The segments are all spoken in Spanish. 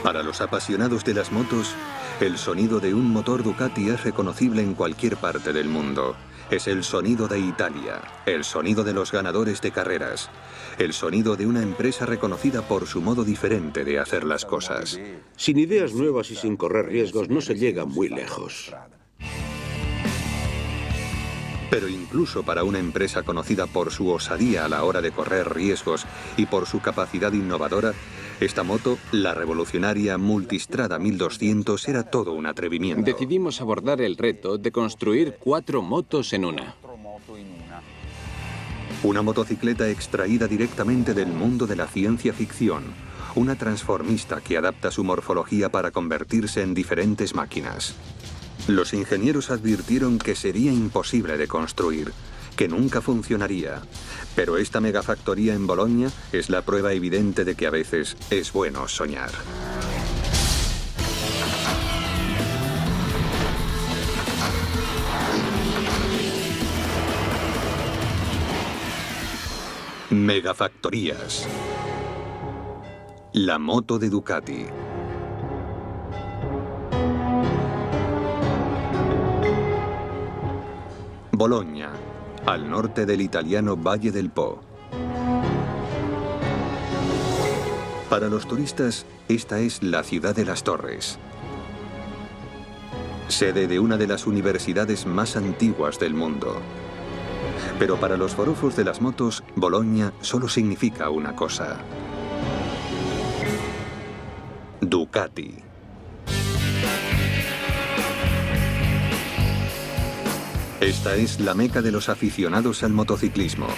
Para los apasionados de las motos, el sonido de un motor Ducati es reconocible en cualquier parte del mundo. Es el sonido de Italia, el sonido de los ganadores de carreras, el sonido de una empresa reconocida por su modo diferente de hacer las cosas. Sin ideas nuevas y sin correr riesgos no se llega muy lejos. Pero incluso para una empresa conocida por su osadía a la hora de correr riesgos y por su capacidad innovadora, esta moto, la revolucionaria Multistrada 1200, era todo un atrevimiento. Decidimos abordar el reto de construir 4 motos en una. Una motocicleta extraída directamente del mundo de la ciencia ficción. Una transformista que adapta su morfología para convertirse en diferentes máquinas. Los ingenieros advirtieron que sería imposible de construir, que nunca funcionaría. Pero esta megafactoría en Bolonia es la prueba evidente de que a veces es bueno soñar. Megafactorías. La moto de Ducati. Bolonia, al norte del italiano Valle del Po. Para los turistas, esta es la ciudad de las torres. Sede de una de las universidades más antiguas del mundo. Pero para los forofos de las motos, Bolonia solo significa una cosa. Ducati. Esta es la meca de los aficionados al motociclismo.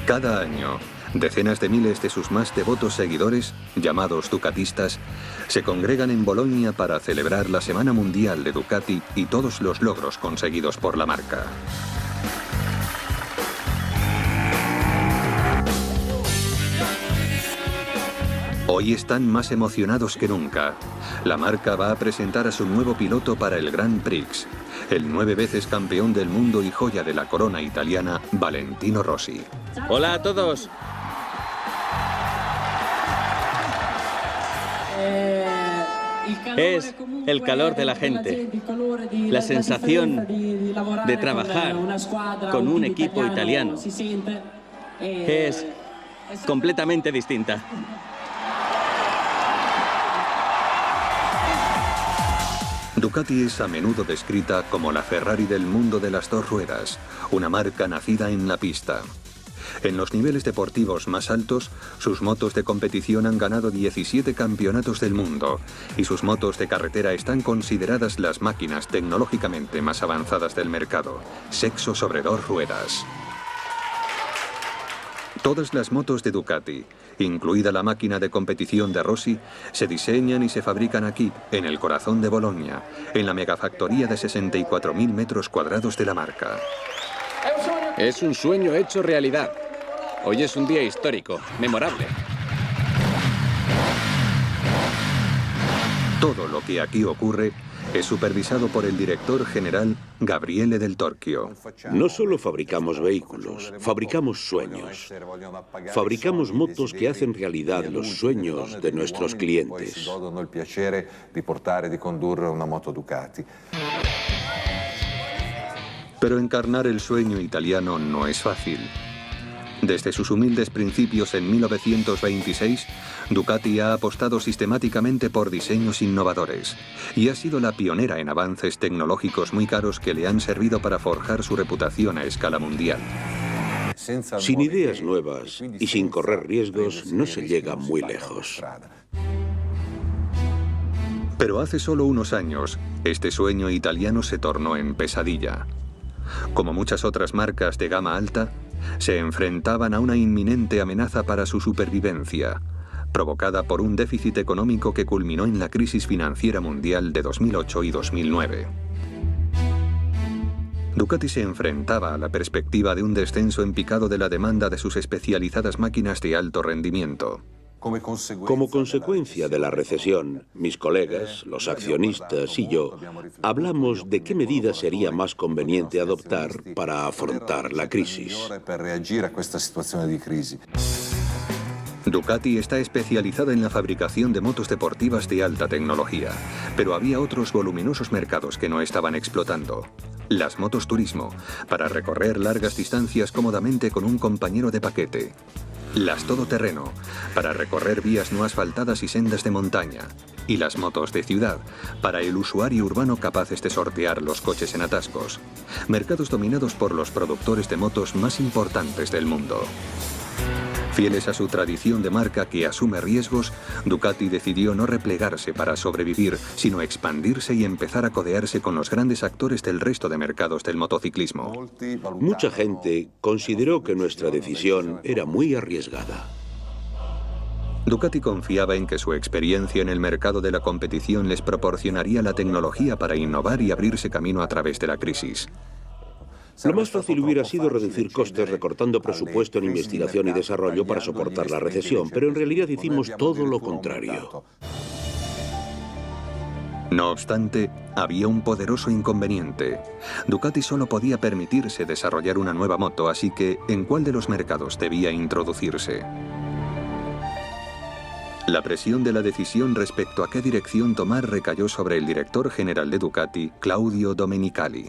Cada año, decenas de miles de sus más devotos seguidores, llamados ducatistas, se congregan en Bolonia para celebrar la Semana Mundial de Ducati y todos los logros conseguidos por la marca. Hoy están más emocionados que nunca. La marca va a presentar a su nuevo piloto para el Grand Prix, el 9 veces campeón del mundo y joya de la corona italiana, Valentino Rossi. Hola a todos. Es el calor de la gente, la sensación de trabajar con un equipo italiano. Es completamente distinta. Ducati es a menudo descrita como la Ferrari del mundo de las dos ruedas, una marca nacida en la pista. En los niveles deportivos más altos, sus motos de competición han ganado 17 campeonatos del mundo y sus motos de carretera están consideradas las máquinas tecnológicamente más avanzadas del mercado, sexo sobre dos ruedas. Todas las motos de Ducati, incluida la máquina de competición de Rossi, se diseñan y se fabrican aquí, en el corazón de Bolonia, en la megafactoría de 64.000 metros cuadrados de la marca. Es un sueño hecho realidad. Hoy es un día histórico, memorable. Todo lo que aquí ocurre es supervisado por el director general Gabriele Del Torchio. No solo fabricamos vehículos, fabricamos sueños. Fabricamos motos que hacen realidad los sueños de nuestros clientes. Pero encarnar el sueño italiano no es fácil. Desde sus humildes principios en 1926, Ducati ha apostado sistemáticamente por diseños innovadores y ha sido la pionera en avances tecnológicos muy caros que le han servido para forjar su reputación a escala mundial. Sin ideas nuevas y sin correr riesgos no se llega muy lejos. Pero hace solo unos años, este sueño italiano se tornó en pesadilla. Como muchas otras marcas de gama alta, se enfrentaban a una inminente amenaza para su supervivencia, provocada por un déficit económico que culminó en la crisis financiera mundial de 2008 y 2009. Ducati se enfrentaba a la perspectiva de un descenso en picado de la demanda de sus especializadas máquinas de alto rendimiento. Como consecuencia de la recesión, mis colegas, los accionistas y yo, hablamos de qué medidas sería más conveniente adoptar para afrontar la crisis. Ducati está especializada en la fabricación de motos deportivas de alta tecnología, pero había otros voluminosos mercados que no estaban explotando. Las motos turismo, para recorrer largas distancias cómodamente con un compañero de paquete. Las todoterreno, para recorrer vías no asfaltadas y sendas de montaña. Y las motos de ciudad, para el usuario urbano capaces de sortear los coches en atascos. Mercados dominados por los productores de motos más importantes del mundo. Fieles a su tradición de marca que asume riesgos, Ducati decidió no replegarse para sobrevivir, sino expandirse y empezar a codearse con los grandes actores del resto de mercados del motociclismo. Mucha gente consideró que nuestra decisión era muy arriesgada. Ducati confiaba en que su experiencia en el mercado de la competición les proporcionaría la tecnología para innovar y abrirse camino a través de la crisis. Lo más fácil hubiera sido reducir costes recortando presupuesto en investigación y desarrollo para soportar la recesión, pero en realidad hicimos todo lo contrario. No obstante, había un poderoso inconveniente. Ducati solo podía permitirse desarrollar una nueva moto, así que ¿en cuál de los mercados debía introducirse? La presión de la decisión respecto a qué dirección tomar recayó sobre el director general de Ducati, Claudio Domenicali.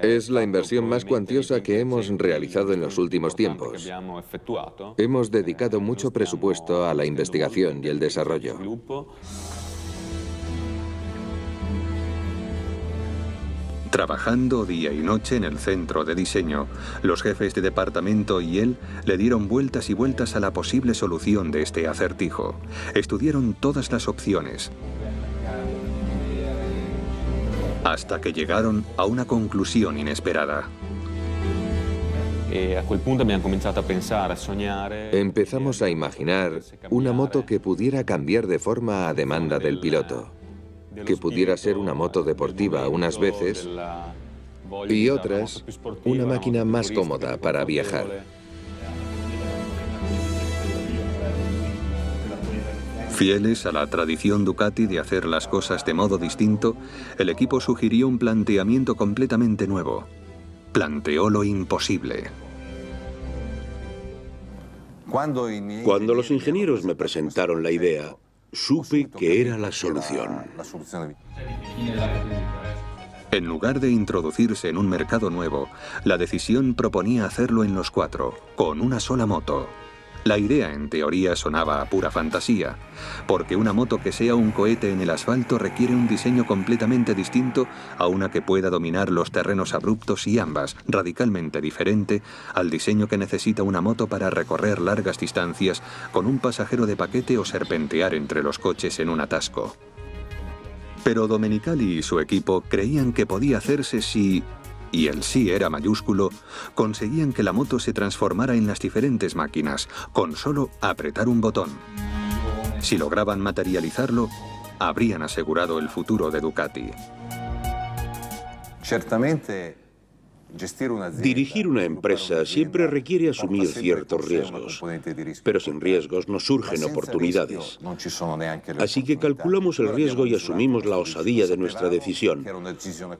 Es la inversión más cuantiosa que hemos realizado en los últimos tiempos. Hemos dedicado mucho presupuesto a la investigación y el desarrollo. Trabajando día y noche en el centro de diseño, los jefes de departamento y él le dieron vueltas y vueltas a la posible solución de este acertijo. Estudiaron todas las opciones, hasta que llegaron a una conclusión inesperada. Empezamos a imaginar una moto que pudiera cambiar de forma a demanda del piloto, que pudiera ser una moto deportiva unas veces y otras una máquina más cómoda para viajar. Fieles a la tradición Ducati de hacer las cosas de modo distinto, el equipo sugirió un planteamiento completamente nuevo. Planteó lo imposible. Cuando los ingenieros me presentaron la idea, supe que era la solución. En lugar de introducirse en un mercado nuevo, la decisión proponía hacerlo en los cuatro, con una sola moto. La idea, en teoría, sonaba a pura fantasía, porque una moto que sea un cohete en el asfalto requiere un diseño completamente distinto a una que pueda dominar los terrenos abruptos y ambas, radicalmente diferente al diseño que necesita una moto para recorrer largas distancias con un pasajero de paquete o serpentear entre los coches en un atasco. Pero Domenicali y su equipo creían que podía hacerse si, y el sí era mayúsculo, conseguían que la moto se transformara en las diferentes máquinas, con solo apretar un botón. Si lograban materializarlo, habrían asegurado el futuro de Ducati. Dirigir una empresa siempre requiere asumir ciertos riesgos, pero sin riesgos no surgen oportunidades. Así que calculamos el riesgo y asumimos la osadía de nuestra decisión,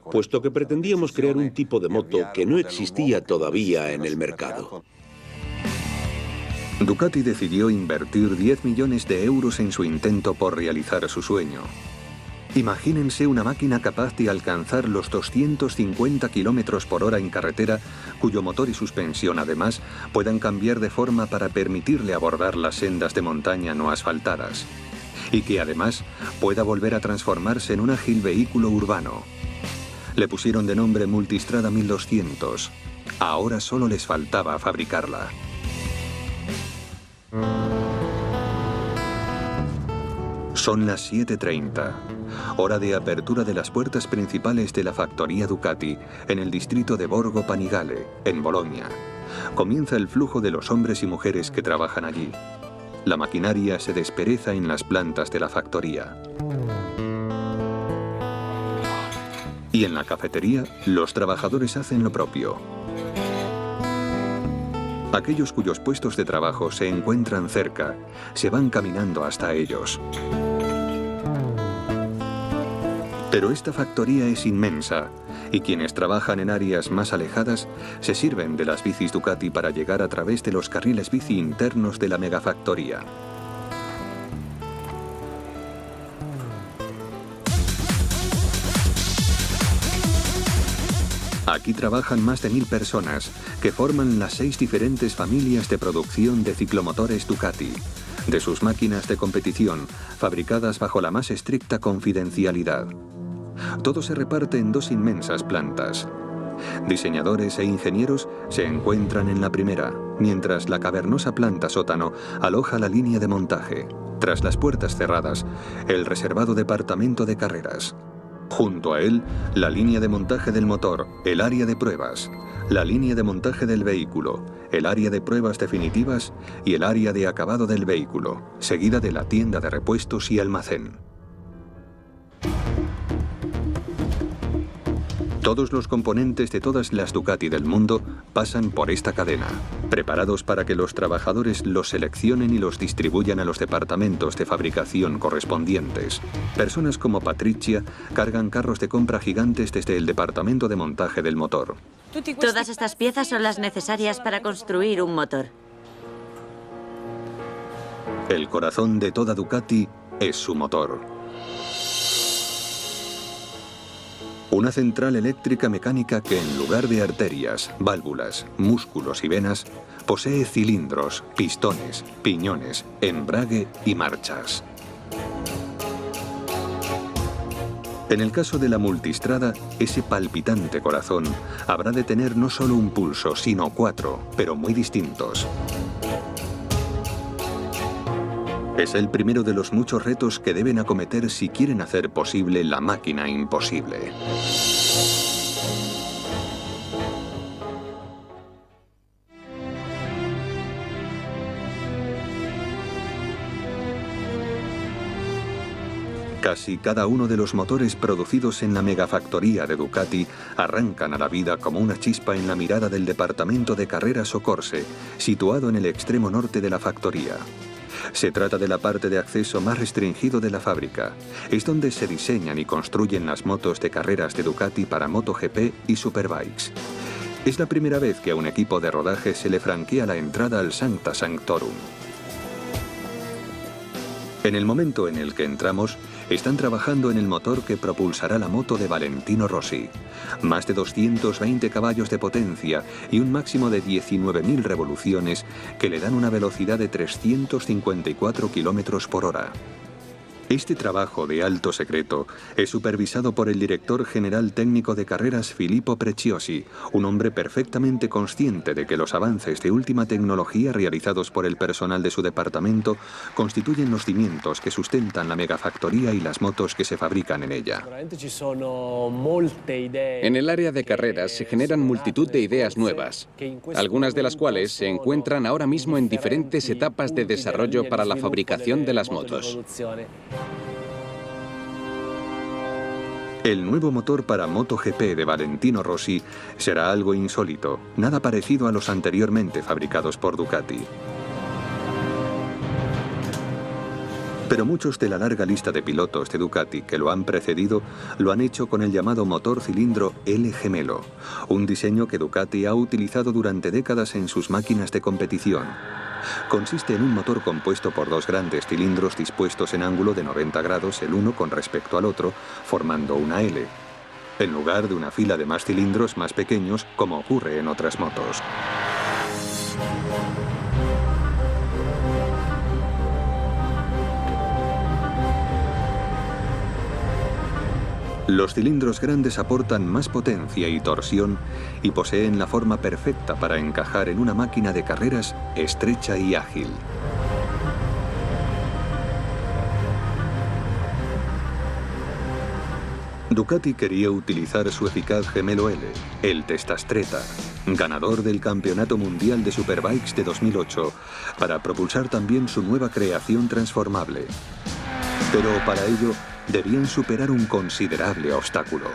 puesto que pretendíamos crear un tipo de moto que no existía todavía en el mercado. Ducati decidió invertir 10 millones de euros en su intento por realizar su sueño. Imagínense una máquina capaz de alcanzar los 250 km/h en carretera, cuyo motor y suspensión, además, puedan cambiar de forma para permitirle abordar las sendas de montaña no asfaltadas. Y que, además, pueda volver a transformarse en un ágil vehículo urbano. Le pusieron de nombre Multistrada 1200. Ahora solo les faltaba fabricarla. Son las 7:30, hora de apertura de las puertas principales de la factoría Ducati, en el distrito de Borgo Panigale, en Bolonia. Comienza el flujo de los hombres y mujeres que trabajan allí. La maquinaria se despereza en las plantas de la factoría. Y en la cafetería, los trabajadores hacen lo propio. Aquellos cuyos puestos de trabajo se encuentran cerca, se van caminando hasta ellos. Pero esta factoría es inmensa y quienes trabajan en áreas más alejadas se sirven de las bicis Ducati para llegar a través de los carriles bici internos de la megafactoría. Aquí trabajan más de 1000 personas, que forman las 6 diferentes familias de producción de ciclomotores Ducati, de sus máquinas de competición, fabricadas bajo la más estricta confidencialidad. Todo se reparte en 2 inmensas plantas. Diseñadores e ingenieros se encuentran en la primera, mientras la cavernosa planta sótano aloja la línea de montaje. Tras las puertas cerradas, el reservado departamento de carreras. Junto a él, la línea de montaje del motor, el área de pruebas, la línea de montaje del vehículo, el área de pruebas definitivas y el área de acabado del vehículo, seguida de la tienda de repuestos y almacén. Todos los componentes de todas las Ducati del mundo pasan por esta cadena, preparados para que los trabajadores los seleccionen y los distribuyan a los departamentos de fabricación correspondientes. Personas como Patricia cargan carros de compra gigantes desde el departamento de montaje del motor. Todas estas piezas son las necesarias para construir un motor. El corazón de toda Ducati es su motor. Una central eléctrica mecánica que en lugar de arterias, válvulas, músculos y venas, posee cilindros, pistones, piñones, embrague y marchas. En el caso de la multistrada, ese palpitante corazón habrá de tener no solo un pulso, sino 4, pero muy distintos. Es el primero de los muchos retos que deben acometer si quieren hacer posible la máquina imposible. Casi cada uno de los motores producidos en la megafactoría de Ducati arrancan a la vida como una chispa en la mirada del departamento de carreras o Corse, situado en el extremo norte de la factoría. Se trata de la parte de acceso más restringido de la fábrica. Es donde se diseñan y construyen las motos de carreras de Ducati para MotoGP y Superbikes. Es la primera vez que a un equipo de rodaje se le franquea la entrada al Sancta Sanctorum. En el momento en el que entramos, están trabajando en el motor que propulsará la moto de Valentino Rossi. Más de 220 caballos de potencia y un máximo de 19.000 revoluciones que le dan una velocidad de 354 km por hora. Este trabajo de alto secreto es supervisado por el director general técnico de carreras Filippo Preciosi, un hombre perfectamente consciente de que los avances de última tecnología realizados por el personal de su departamento constituyen los cimientos que sustentan la megafactoría y las motos que se fabrican en ella. En el área de carreras se generan multitud de ideas nuevas, algunas de las cuales se encuentran ahora mismo en diferentes etapas de desarrollo para la fabricación de las motos. El nuevo motor para MotoGP de Valentino Rossi será algo insólito, nada parecido a los anteriormente fabricados por Ducati. Pero muchos de la larga lista de pilotos de Ducati que lo han precedido lo han hecho con el llamado motor cilindro L gemelo, un diseño que Ducati ha utilizado durante décadas en sus máquinas de competición. Consiste en un motor compuesto por 2 grandes cilindros dispuestos en ángulo de 90 grados el uno con respecto al otro, formando una L, en lugar de una fila de más cilindros más pequeños, como ocurre en otras motos. Los cilindros grandes aportan más potencia y torsión y poseen la forma perfecta para encajar en una máquina de carreras estrecha y ágil. Ducati quería utilizar su eficaz gemelo L, el Testastretta, ganador del Campeonato Mundial de Superbikes de 2008, para propulsar también su nueva creación transformable. Pero para ello debían superar un considerable obstáculo.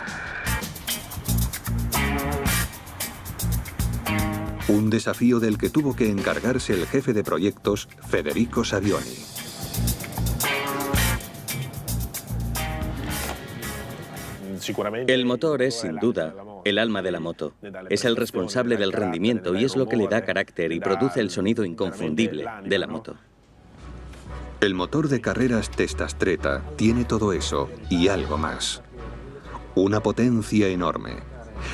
Un desafío del que tuvo que encargarse el jefe de proyectos, Federico Savioni. El motor es, sin duda, el alma de la moto. Es el responsable del rendimiento y es lo que le da carácter y produce el sonido inconfundible de la moto. El motor de carreras Testa Stretta tiene todo eso y algo más. Una potencia enorme.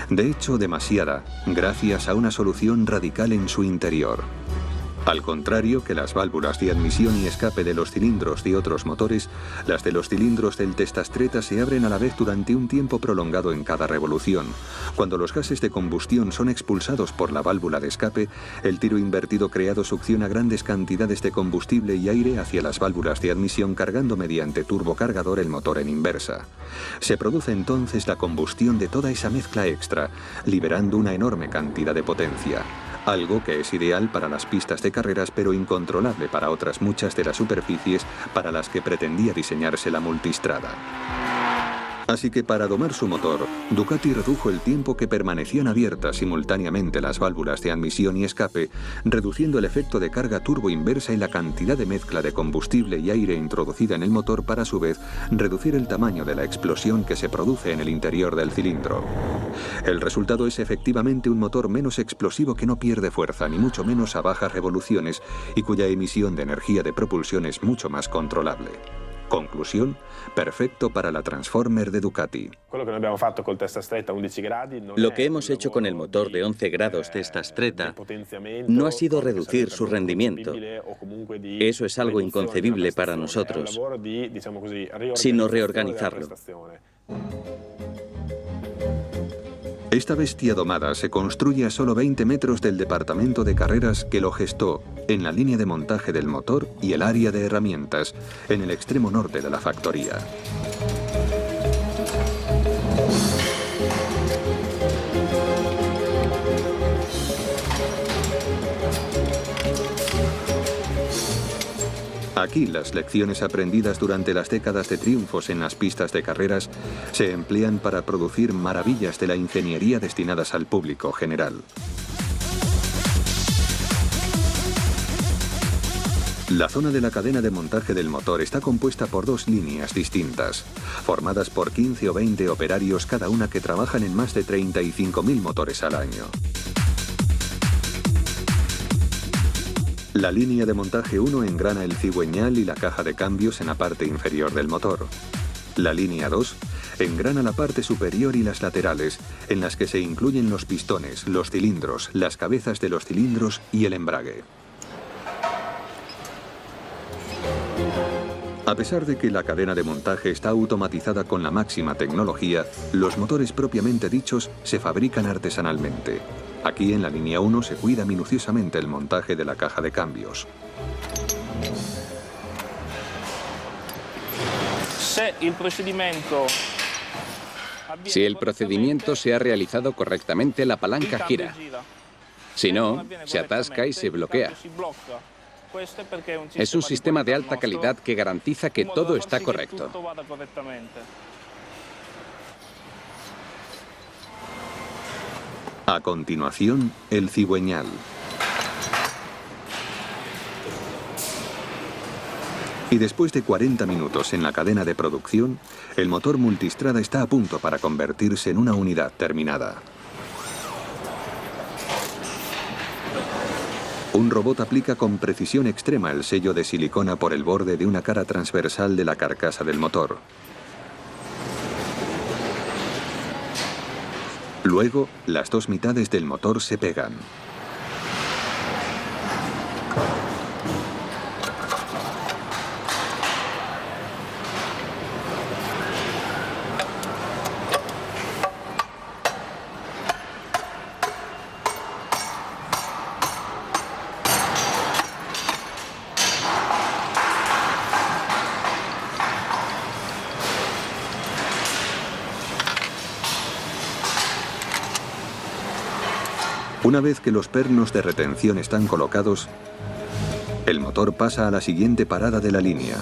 De hecho, demasiada, gracias a una solución radical en su interior. Al contrario que las válvulas de admisión y escape de los cilindros de otros motores, las de los cilindros del Testa Stretta se abren a la vez durante un tiempo prolongado en cada revolución. Cuando los gases de combustión son expulsados por la válvula de escape, el tiro invertido creado succiona grandes cantidades de combustible y aire hacia las válvulas de admisión, cargando mediante turbocargador el motor en inversa. Se produce entonces la combustión de toda esa mezcla extra, liberando una enorme cantidad de potencia. Algo que es ideal para las pistas de carreras, pero incontrolable para otras muchas de las superficies para las que pretendía diseñarse la multistrada. Así que para domar su motor, Ducati redujo el tiempo que permanecían abiertas simultáneamente las válvulas de admisión y escape, reduciendo el efecto de carga turbo inversa y la cantidad de mezcla de combustible y aire introducida en el motor para a su vez reducir el tamaño de la explosión que se produce en el interior del cilindro. El resultado es efectivamente un motor menos explosivo que no pierde fuerza, ni mucho menos a bajas revoluciones, y cuya emisión de energía de propulsión es mucho más controlable. Conclusión, perfecto para la Transformer de Ducati. Lo que hemos hecho con el motor de 11 grados Testa Stretta no ha sido reducir su rendimiento. Eso es algo inconcebible para nosotros, sino reorganizarlo. Esta bestia domada se construye a solo 20 metros del departamento de carreras que lo gestó, en la línea de montaje del motor y el área de herramientas, en el extremo norte de la factoría. Aquí las lecciones aprendidas durante las décadas de triunfos en las pistas de carreras se emplean para producir maravillas de la ingeniería destinadas al público general. La zona de la cadena de montaje del motor está compuesta por dos líneas distintas, formadas por 15 o 20 operarios cada una que trabajan en más de 35.000 motores al año. La línea de montaje 1 engrana el cigüeñal y la caja de cambios en la parte inferior del motor. La línea 2 engrana la parte superior y las laterales, en las que se incluyen los pistones, los cilindros, las cabezas de los cilindros y el embrague. A pesar de que la cadena de montaje está automatizada con la máxima tecnología, los motores propiamente dichos se fabrican artesanalmente. Aquí en la línea 1 se cuida minuciosamente el montaje de la caja de cambios. Si el procedimiento se ha realizado correctamente, la palanca gira. Si no, se atasca y se bloquea. Es un sistema de alta calidad que garantiza que todo está correcto. A continuación, el cigüeñal. Y después de 40 minutos en la cadena de producción, el motor multistrada está a punto para convertirse en una unidad terminada. Un robot aplica con precisión extrema el sello de silicona por el borde de una cara transversal de la carcasa del motor. Luego, las dos mitades del motor se pegan. Una vez que los pernos de retención están colocados, el motor pasa a la siguiente parada de la línea.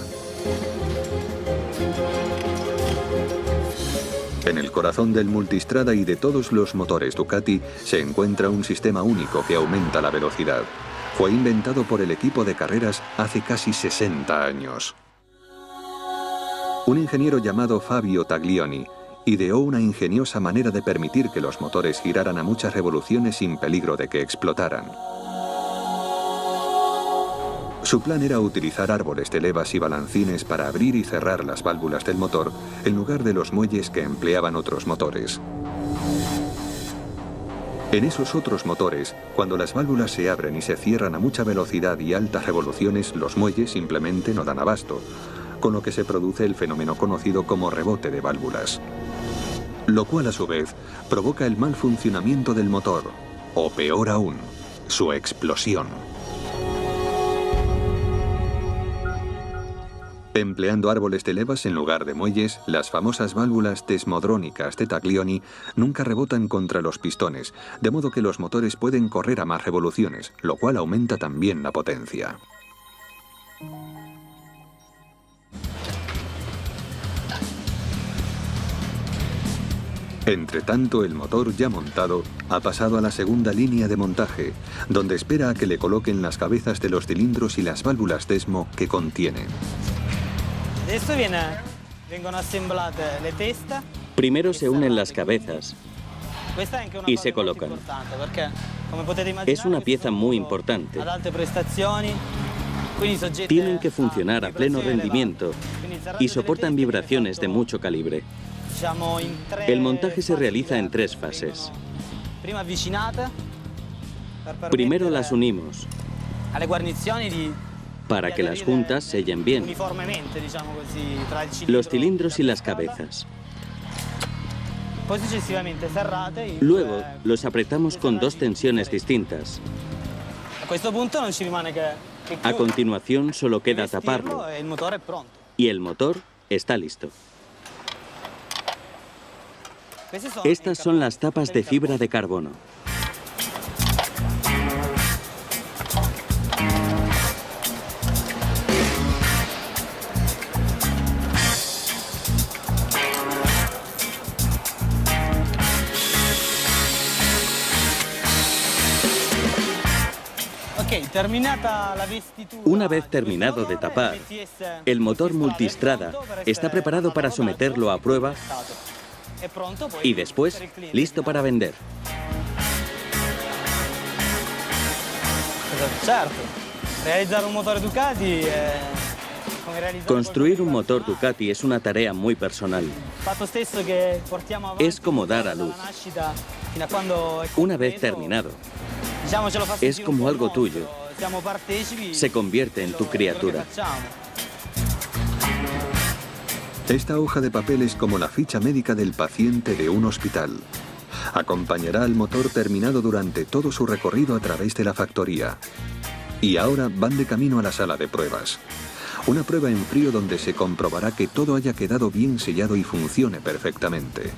En el corazón del multistrada y de todos los motores Ducati se encuentra un sistema único que aumenta la velocidad. Fue inventado por el equipo de carreras hace casi 60 años. Un ingeniero llamado Fabio Taglioni ideó una ingeniosa manera de permitir que los motores giraran a muchas revoluciones sin peligro de que explotaran. Su plan era utilizar árboles de levas y balancines para abrir y cerrar las válvulas del motor en lugar de los muelles que empleaban otros motores. En esos otros motores, cuando las válvulas se abren y se cierran a mucha velocidad y altas revoluciones, los muelles simplemente no dan abasto, con lo que se produce el fenómeno conocido como rebote de válvulas. Lo cual a su vez provoca el mal funcionamiento del motor, o peor aún, su explosión. Empleando árboles de levas en lugar de muelles, las famosas válvulas desmodrónicas de Taglioni nunca rebotan contra los pistones, de modo que los motores pueden correr a más revoluciones, lo cual aumenta también la potencia. Entre tanto, el motor ya montado ha pasado a la segunda línea de montaje, donde espera a que le coloquen las cabezas de los cilindros y las válvulas Desmo que contiene. Primero se unen las cabezas y se colocan. Es una pieza muy importante. Tienen que funcionar a pleno rendimiento y soportan vibraciones de mucho calibre. El montaje se realiza en 3 fases. Primero las unimos para que las juntas sellen bien, los cilindros y las cabezas. Luego los apretamos con 2 tensiones distintas. A continuación solo queda taparlo y el motor está listo. Estas son las tapas de fibra de carbono. Una vez terminado de tapar, el motor multistrada está preparado para someterlo a prueba y después listo para vender. Construir un motor Ducati es una tarea muy personal. Es como dar a luz. Una vez terminado, es como algo tuyo. Se convierte en tu criatura. Esta hoja de papel es como la ficha médica del paciente de un hospital. Acompañará al motor terminado durante todo su recorrido a través de la factoría. Y ahora van de camino a la sala de pruebas. Una prueba en frío donde se comprobará que todo haya quedado bien sellado y funcione perfectamente.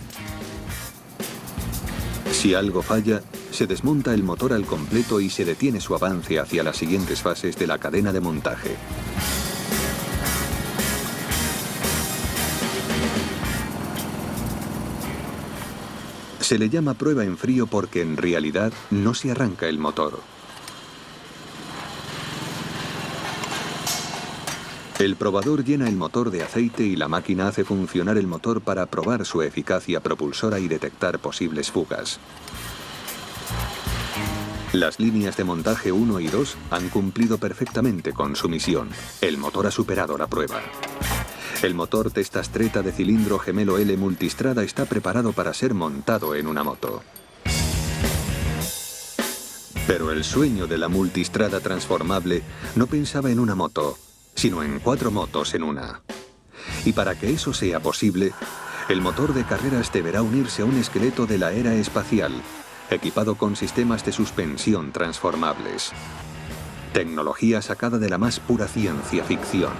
Si algo falla, se desmonta el motor al completo y se detiene su avance hacia las siguientes fases de la cadena de montaje. Se le llama prueba en frío porque en realidad no se arranca el motor. El probador llena el motor de aceite y la máquina hace funcionar el motor para probar su eficacia propulsora y detectar posibles fugas. Las líneas de montaje 1 y 2 han cumplido perfectamente con su misión. El motor ha superado la prueba. El motor testastreta de cilindro gemelo L multistrada está preparado para ser montado en una moto. Pero el sueño de la multistrada transformable no pensaba en una moto, sino en 4 motos en una. Y para que eso sea posible, el motor de carreras deberá unirse a un esqueleto de la era espacial, equipado con sistemas de suspensión transformables. Tecnología sacada de la más pura ciencia ficción.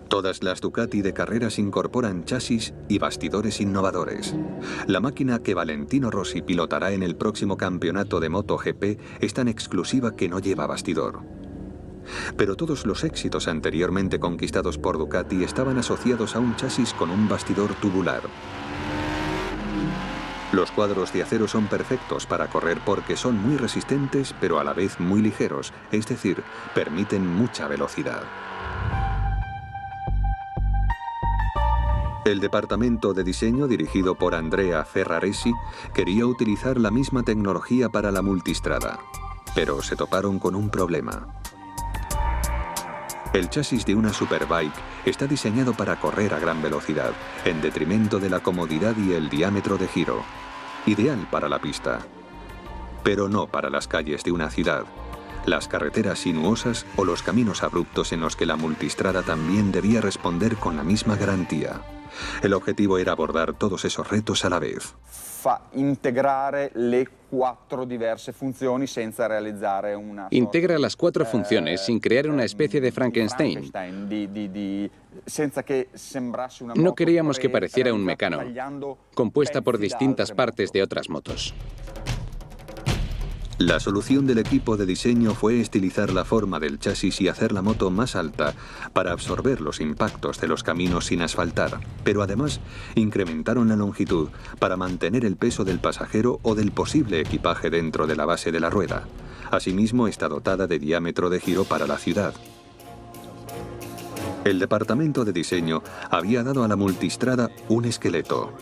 Todas las Ducati de carreras incorporan chasis y bastidores innovadores. La máquina que Valentino Rossi pilotará en el próximo campeonato de MotoGP es tan exclusiva que no lleva bastidor. Pero todos los éxitos anteriormente conquistados por Ducati estaban asociados a un chasis con un bastidor tubular. Los cuadros de acero son perfectos para correr porque son muy resistentes pero a la vez muy ligeros, es decir, permiten mucha velocidad. El departamento de diseño, dirigido por Andrea Ferraresi, quería utilizar la misma tecnología para la multistrada, pero se toparon con un problema. El chasis de una superbike está diseñado para correr a gran velocidad, en detrimento de la comodidad y el diámetro de giro. Ideal para la pista, pero no para las calles de una ciudad, las carreteras sinuosas o los caminos abruptos en los que la multistrada también debía responder con la misma garantía. El objetivo era abordar todos esos retos a la vez. Integrare le 4 diverse funzioni senza realizzare una... Integra las 4 funciones sin crear una especie de Frankenstein. No queríamos que pareciera un Meccano, compuesta por distintas partes de otras motos. La solución del equipo de diseño fue estilizar la forma del chasis y hacer la moto más alta para absorber los impactos de los caminos sin asfaltar, pero además incrementaron la longitud para mantener el peso del pasajero o del posible equipaje dentro de la base de la rueda. Asimismo, está dotada de diámetro de giro para la ciudad. El departamento de diseño había dado a la multistrada un esqueleto.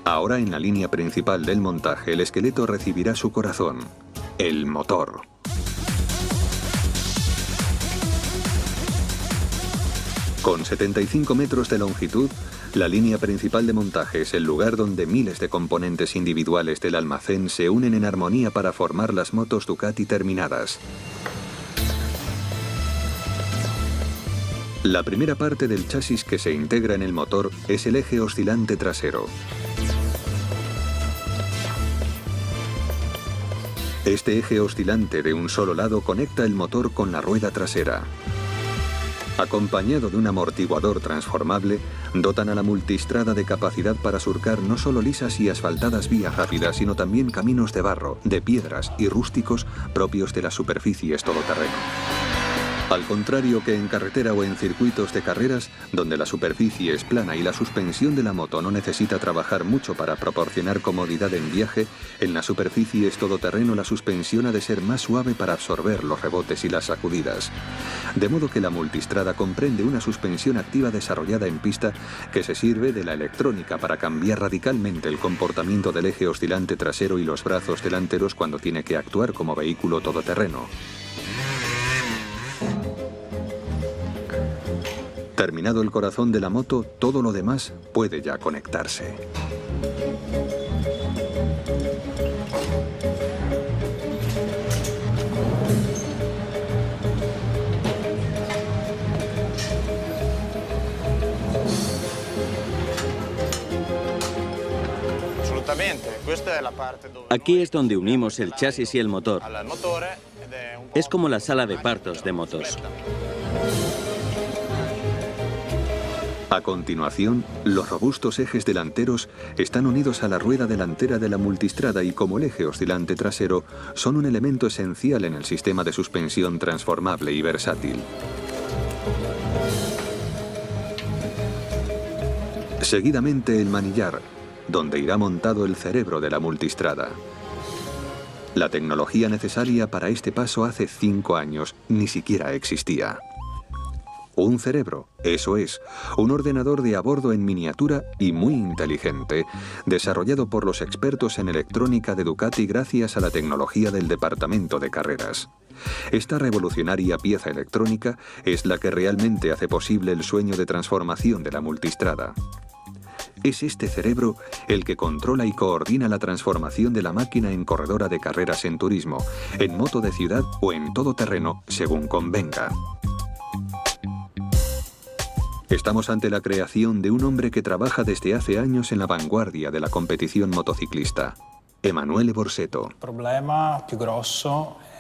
Ahora, en la línea principal del montaje, el esqueleto recibirá su corazón, el motor. Con 75 metros de longitud, la línea principal de montaje es el lugar donde miles de componentes individuales del almacén se unen en armonía para formar las motos Ducati terminadas. La primera parte del chasis que se integra en el motor es el eje oscilante trasero. Este eje oscilante de un solo lado conecta el motor con la rueda trasera. Acompañado de un amortiguador transformable, dotan a la multistrada de capacidad para surcar no solo lisas y asfaltadas vías rápidas, sino también caminos de barro, de piedras y rústicos propios de las superficies todoterreno. Al contrario que en carretera o en circuitos de carreras, donde la superficie es plana y la suspensión de la moto no necesita trabajar mucho para proporcionar comodidad en viaje, en las superficies todoterreno la suspensión ha de ser más suave para absorber los rebotes y las sacudidas. De modo que la multistrada comprende una suspensión activa desarrollada en pista que se sirve de la electrónica para cambiar radicalmente el comportamiento del eje oscilante trasero y los brazos delanteros cuando tiene que actuar como vehículo todoterreno. Terminado el corazón de la moto, todo lo demás puede ya conectarse. Aquí es donde unimos el chasis y el motor. Es como la sala de partos de motos. A continuación, los robustos ejes delanteros están unidos a la rueda delantera de la multistrada y, como el eje oscilante trasero, son un elemento esencial en el sistema de suspensión transformable y versátil. Seguidamente el manillar, donde irá montado el cerebro de la multistrada. La tecnología necesaria para este paso hace 5 años ni siquiera existía. Un cerebro, eso es, un ordenador de a bordo en miniatura y muy inteligente, desarrollado por los expertos en electrónica de Ducati gracias a la tecnología del departamento de carreras. Esta revolucionaria pieza electrónica es la que realmente hace posible el sueño de transformación de la multistrada. Es este cerebro el que controla y coordina la transformación de la máquina en corredora de carreras en turismo, en moto de ciudad o en todoterreno, según convenga. Estamos ante la creación de un hombre que trabaja desde hace años en la vanguardia de la competición motociclista, Emanuele Borsetto.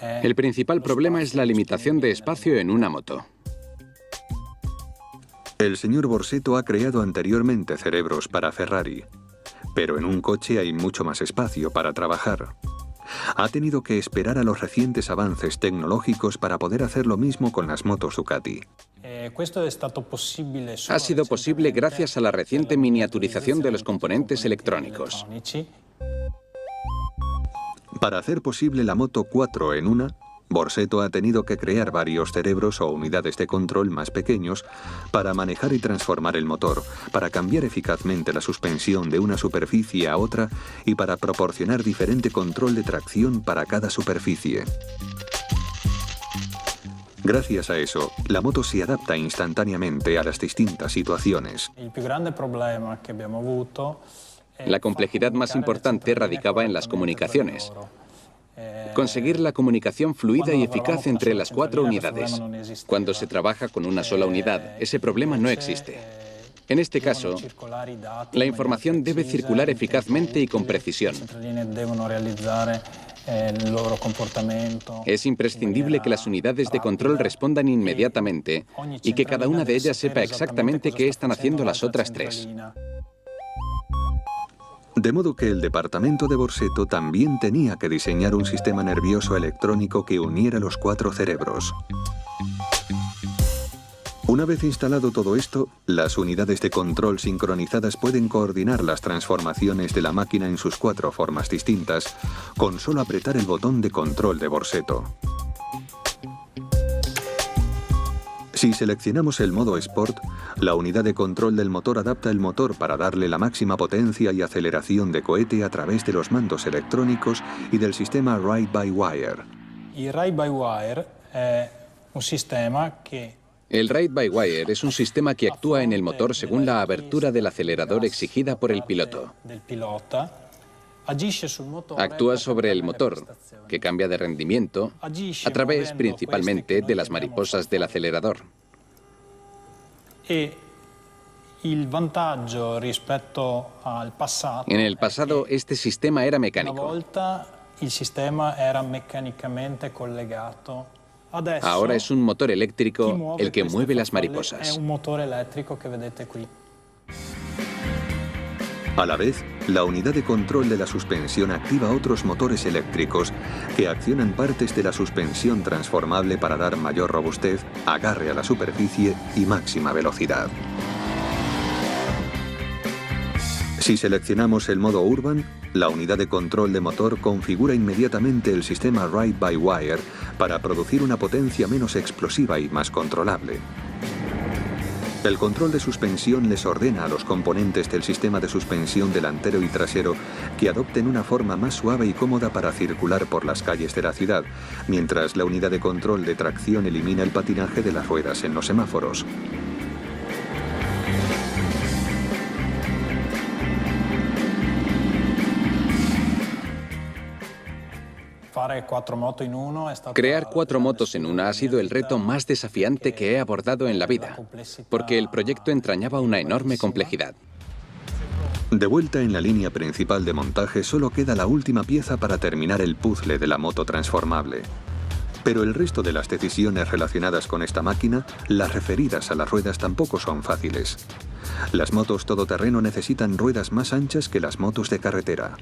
El principal problema es la limitación de espacio en una moto. El señor Borsetto ha creado anteriormente cerebros para Ferrari, pero en un coche hay mucho más espacio para trabajar. Ha tenido que esperar a los recientes avances tecnológicos para poder hacer lo mismo con las motos Ducati. Ha sido posible gracias a la reciente miniaturización de los componentes electrónicos. Para hacer posible la moto 4 en 1, Borsetto ha tenido que crear varios cerebros o unidades de control más pequeños para manejar y transformar el motor, para cambiar eficazmente la suspensión de una superficie a otra y para proporcionar diferente control de tracción para cada superficie. Gracias a eso, la moto se adapta instantáneamente a las distintas situaciones. La complejidad más importante radicaba en las comunicaciones. Conseguir la comunicación fluida y eficaz entre las 4 unidades. Cuando se trabaja con una sola unidad, ese problema no existe. En este caso, la información debe circular eficazmente y con precisión. Es imprescindible que las unidades de control respondan inmediatamente y que cada una de ellas sepa exactamente qué están haciendo las otras 3. De modo que el departamento de Borsetto también tenía que diseñar un sistema nervioso electrónico que uniera los 4 cerebros. Una vez instalado todo esto, las unidades de control sincronizadas pueden coordinar las transformaciones de la máquina en sus 4 formas distintas con solo apretar el botón de control de Borsetto. Si seleccionamos el modo Sport, la unidad de control del motor adapta el motor para darle la máxima potencia y aceleración de cohete a través de los mandos electrónicos y del sistema Ride-by-Wire. El Ride-by-Wire es un sistema que actúa en el motor según la abertura del acelerador exigida por el piloto. Actúa sobre el motor, que cambia de rendimiento, a través principalmente de las mariposas del acelerador. En el pasado, este sistema era mecánico. Ahora es un motor eléctrico el que mueve las mariposas. A la vez, la unidad de control de la suspensión activa otros motores eléctricos que accionan partes de la suspensión transformable para dar mayor robustez, agarre a la superficie y máxima velocidad. Si seleccionamos el modo Urban, la unidad de control de motor configura inmediatamente el sistema Ride-by-Wire para producir una potencia menos explosiva y más controlable. El control de suspensión les ordena a los componentes del sistema de suspensión delantero y trasero que adopten una forma más suave y cómoda para circular por las calles de la ciudad, mientras la unidad de control de tracción elimina el patinaje de las ruedas en los semáforos. Crear 4 motos en una ha sido el reto más desafiante que he abordado en la vida, porque el proyecto entrañaba una enorme complejidad. De vuelta en la línea principal de montaje, solo queda la última pieza para terminar el puzzle de la moto transformable. Pero el resto de las decisiones relacionadas con esta máquina, las referidas a las ruedas, tampoco son fáciles. Las motos todoterreno necesitan ruedas más anchas que las motos de carretera.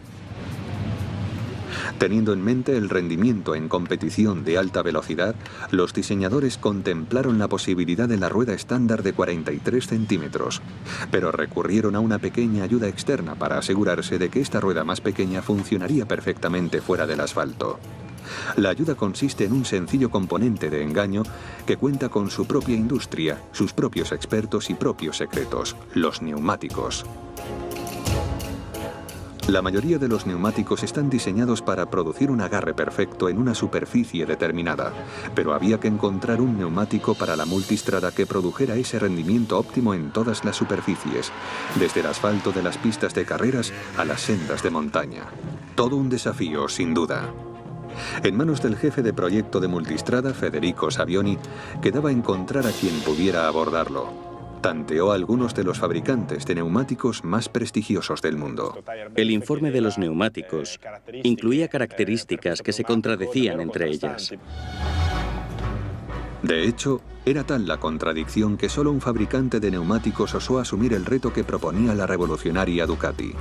Teniendo en mente el rendimiento en competición de alta velocidad, los diseñadores contemplaron la posibilidad de la rueda estándar de 43 centímetros, pero recurrieron a una pequeña ayuda externa para asegurarse de que esta rueda más pequeña funcionaría perfectamente fuera del asfalto. La ayuda consiste en un sencillo componente de engaño que cuenta con su propia industria, sus propios expertos y propios secretos, los neumáticos. La mayoría de los neumáticos están diseñados para producir un agarre perfecto en una superficie determinada, pero había que encontrar un neumático para la multistrada que produjera ese rendimiento óptimo en todas las superficies, desde el asfalto de las pistas de carreras a las sendas de montaña. Todo un desafío, sin duda. En manos del jefe de proyecto de multistrada, Federico Savioni, quedaba encontrar a quien pudiera abordarlo. Tanteó a algunos de los fabricantes de neumáticos más prestigiosos del mundo. El informe de los neumáticos incluía características que se contradecían entre ellas. De hecho, era tal la contradicción que solo un fabricante de neumáticos osó asumir el reto que proponía la revolucionaria Ducati: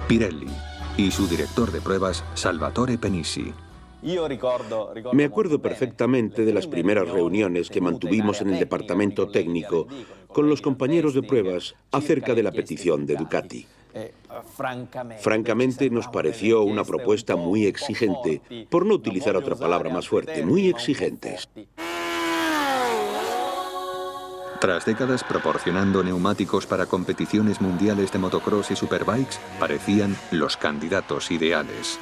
Pirelli y su director de pruebas, Salvatore Penissi. Me acuerdo perfectamente de las primeras reuniones que mantuvimos en el departamento técnico con los compañeros de pruebas acerca de la petición de Ducati. Francamente, nos pareció una propuesta muy exigente, por no utilizar otra palabra más fuerte, muy exigentes. Tras décadas proporcionando neumáticos para competiciones mundiales de motocross y superbikes, parecían los candidatos ideales.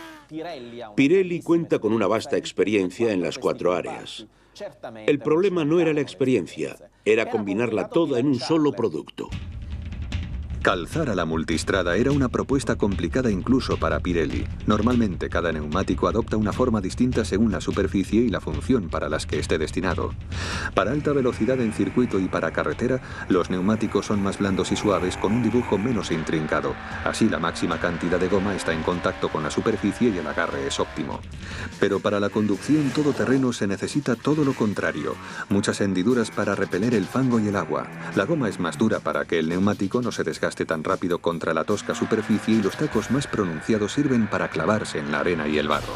Pirelli cuenta con una vasta experiencia en las 4 áreas. El problema no era la experiencia, era combinarla toda en un solo producto. Calzar a la multistrada era una propuesta complicada incluso para Pirelli. Normalmente cada neumático adopta una forma distinta según la superficie y la función para las que esté destinado. Para alta velocidad en circuito y para carretera, los neumáticos son más blandos y suaves con un dibujo menos intrincado. Así la máxima cantidad de goma está en contacto con la superficie y el agarre es óptimo. Pero para la conducción todoterreno se necesita todo lo contrario. Muchas hendiduras para repeler el fango y el agua. La goma es más dura para que el neumático no se desgaste tan rápido contra la tosca superficie y los tacos más pronunciados sirven para clavarse en la arena y el barro.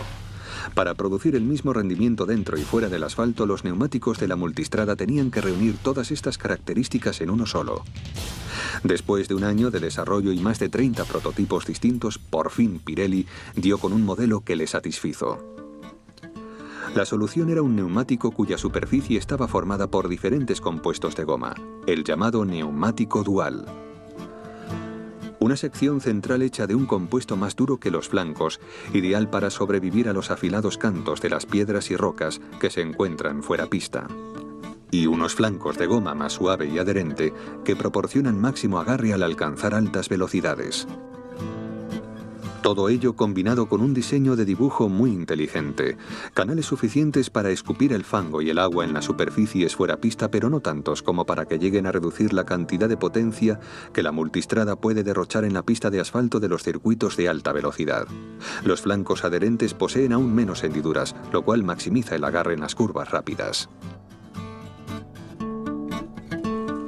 Para producir el mismo rendimiento dentro y fuera del asfalto, los neumáticos de la multistrada tenían que reunir todas estas características en uno solo. Después de un año de desarrollo y más de 30 prototipos distintos, por fin Pirelli dio con un modelo que le satisfizo. La solución era un neumático cuya superficie estaba formada por diferentes compuestos de goma, el llamado neumático dual. Una sección central hecha de un compuesto más duro que los flancos, ideal para sobrevivir a los afilados cantos de las piedras y rocas que se encuentran fuera pista. Y unos flancos de goma más suave y adherente que proporcionan máximo agarre al alcanzar altas velocidades. Todo ello combinado con un diseño de dibujo muy inteligente. Canales suficientes para escupir el fango y el agua en las superficies fuera pista, pero no tantos como para que lleguen a reducir la cantidad de potencia que la multistrada puede derrochar en la pista de asfalto de los circuitos de alta velocidad. Los flancos adherentes poseen aún menos hendiduras, lo cual maximiza el agarre en las curvas rápidas.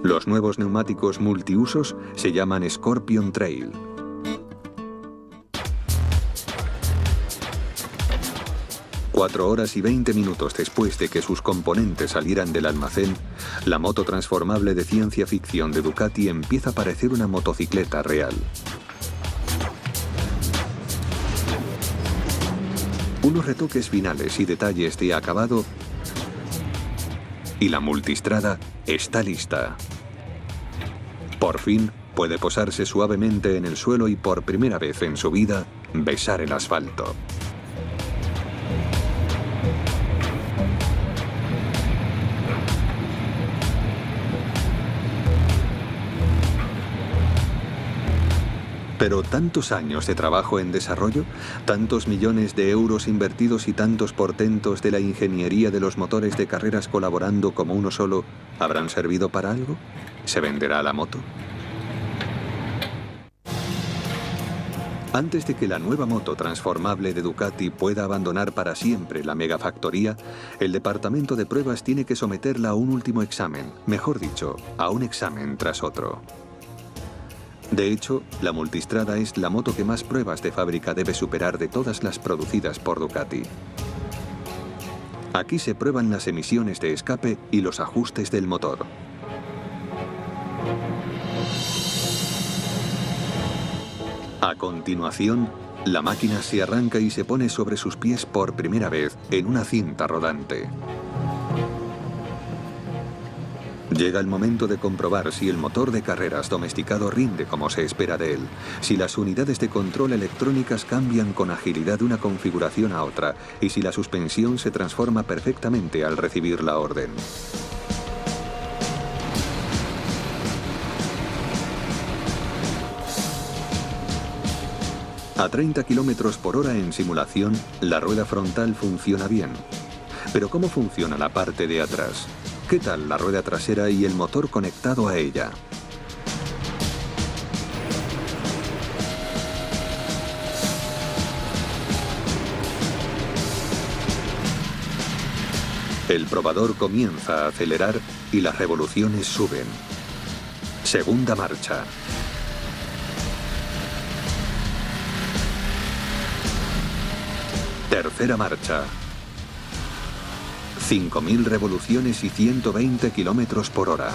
Los nuevos neumáticos multiusos se llaman Scorpion Trail. 4 horas y 20 minutos después de que sus componentes salieran del almacén, la moto transformable de ciencia ficción de Ducati empieza a parecer una motocicleta real. Unos retoques finales y detalles de acabado y la multistrada está lista. Por fin puede posarse suavemente en el suelo y por primera vez en su vida besar el asfalto. Pero tantos años de trabajo en desarrollo, tantos millones de euros invertidos y tantos portentos de la ingeniería de los motores de carreras colaborando como uno solo, ¿habrán servido para algo? ¿Se venderá la moto? Antes de que la nueva moto transformable de Ducati pueda abandonar para siempre la megafactoría, el departamento de pruebas tiene que someterla a un último examen, mejor dicho, a un examen tras otro. De hecho, la multistrada es la moto que más pruebas de fábrica debe superar de todas las producidas por Ducati. Aquí se prueban las emisiones de escape y los ajustes del motor. A continuación, la máquina se arranca y se pone sobre sus pies por primera vez en una cinta rodante. Llega el momento de comprobar si el motor de carreras domesticado rinde como se espera de él, si las unidades de control electrónicas cambian con agilidad de una configuración a otra y si la suspensión se transforma perfectamente al recibir la orden. A 30 km por hora en simulación, la rueda frontal funciona bien. Pero ¿cómo funciona la parte de atrás? ¿Qué tal la rueda trasera y el motor conectado a ella? El probador comienza a acelerar y las revoluciones suben. Segunda marcha. Tercera marcha. 5.000 revoluciones y 120 kilómetros por hora.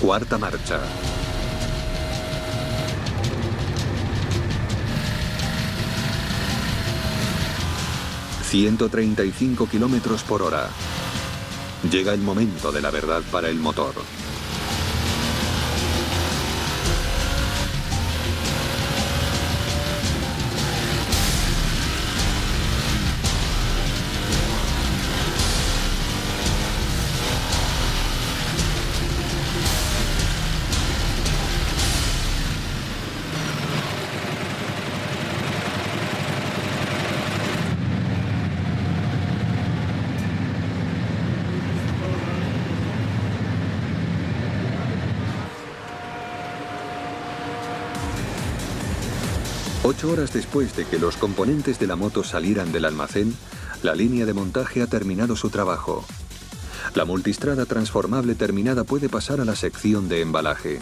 Cuarta marcha. 135 kilómetros por hora. Llega el momento de la verdad para el motor. Ocho horas después de que los componentes de la moto salieran del almacén, la línea de montaje ha terminado su trabajo. La multistrada transformable terminada puede pasar a la sección de embalaje.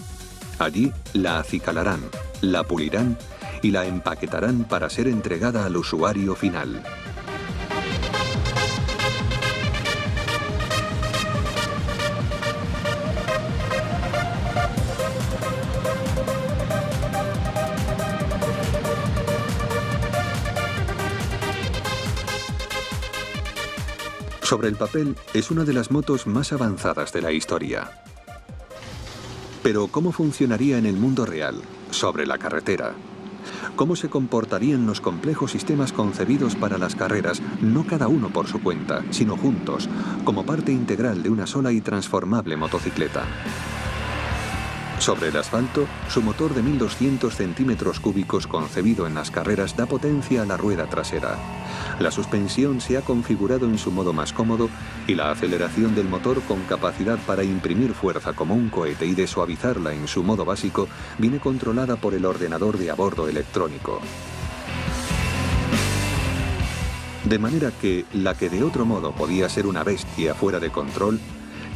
Allí la acicalarán, la pulirán y la empaquetarán para ser entregada al usuario final. Sobre el papel, es una de las motos más avanzadas de la historia. Pero ¿cómo funcionaría en el mundo real, sobre la carretera? ¿Cómo se comportarían los complejos sistemas concebidos para las carreras, no cada uno por su cuenta, sino juntos, como parte integral de una sola y transformable motocicleta? Sobre el asfalto, su motor de 1200 centímetros cúbicos concebido en las carreras da potencia a la rueda trasera. La suspensión se ha configurado en su modo más cómodo y la aceleración del motor con capacidad para imprimir fuerza como un cohete y de suavizarla en su modo básico viene controlada por el ordenador de a bordo electrónico. De manera que la que de otro modo podía ser una bestia fuera de control,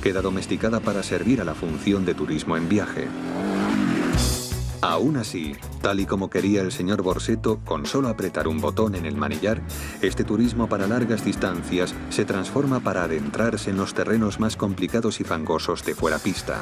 queda domesticada para servir a la función de turismo en viaje. Aún así, tal y como quería el señor Borsetto, con solo apretar un botón en el manillar, este turismo para largas distancias se transforma para adentrarse en los terrenos más complicados y fangosos de fuera pista.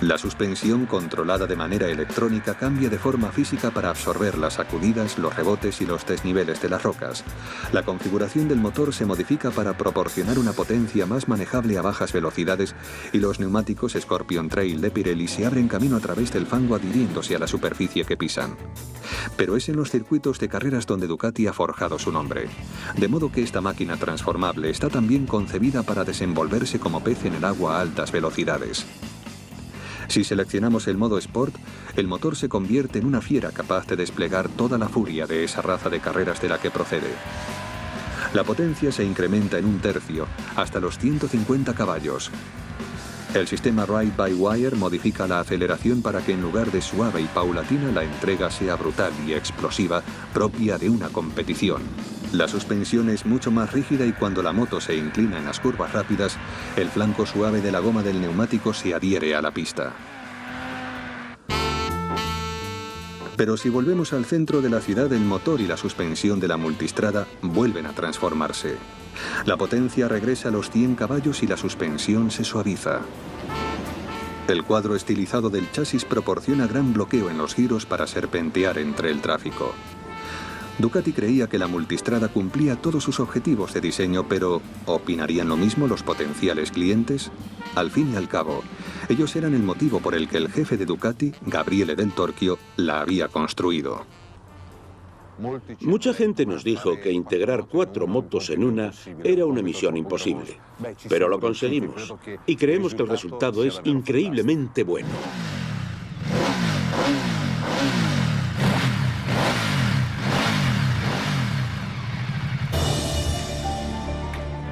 La suspensión controlada de manera electrónica cambia de forma física para absorber las sacudidas, los rebotes y los desniveles de las rocas. La configuración del motor se modifica para proporcionar una potencia más manejable a bajas velocidades y los neumáticos Scorpion Trail de Pirelli se abren camino a través del fango adhiriéndose a la superficie que pisan. Pero es en los circuitos de carreras donde Ducati ha forjado su nombre. De modo que esta máquina transformable está también concebida para desenvolverse como pez en el agua a altas velocidades. Si seleccionamos el modo Sport, el motor se convierte en una fiera capaz de desplegar toda la furia de esa raza de carreras de la que procede. La potencia se incrementa en un tercio, hasta los 150 caballos. El sistema Ride-by-Wire modifica la aceleración para que en lugar de suave y paulatina la entrega sea brutal y explosiva, propia de una competición. La suspensión es mucho más rígida y cuando la moto se inclina en las curvas rápidas, el flanco suave de la goma del neumático se adhiere a la pista. Pero si volvemos al centro de la ciudad, el motor y la suspensión de la multistrada vuelven a transformarse. La potencia regresa a los 100 caballos y la suspensión se suaviza. El cuadro estilizado del chasis proporciona gran bloqueo en los giros para serpentear entre el tráfico. Ducati creía que la multistrada cumplía todos sus objetivos de diseño, pero ¿opinarían lo mismo los potenciales clientes? Al fin y al cabo, ellos eran el motivo por el que el jefe de Ducati, Gabriele Del Torchio, la había construido. Mucha gente nos dijo que integrar 4 motos en una era una misión imposible, pero lo conseguimos y creemos que el resultado es increíblemente bueno.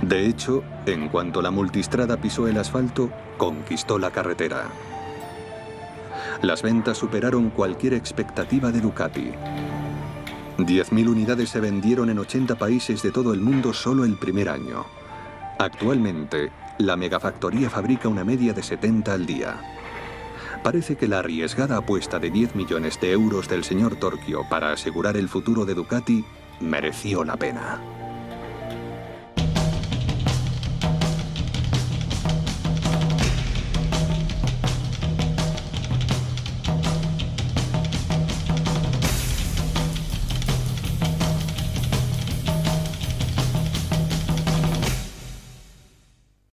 De hecho, en cuanto la multistrada pisó el asfalto, conquistó la carretera. Las ventas superaron cualquier expectativa de Ducati. 10.000 unidades se vendieron en 80 países de todo el mundo solo el primer año. Actualmente, la megafactoría fabrica una media de 70 al día. Parece que la arriesgada apuesta de 10 millones de euros del señor Torchio para asegurar el futuro de Ducati mereció la pena.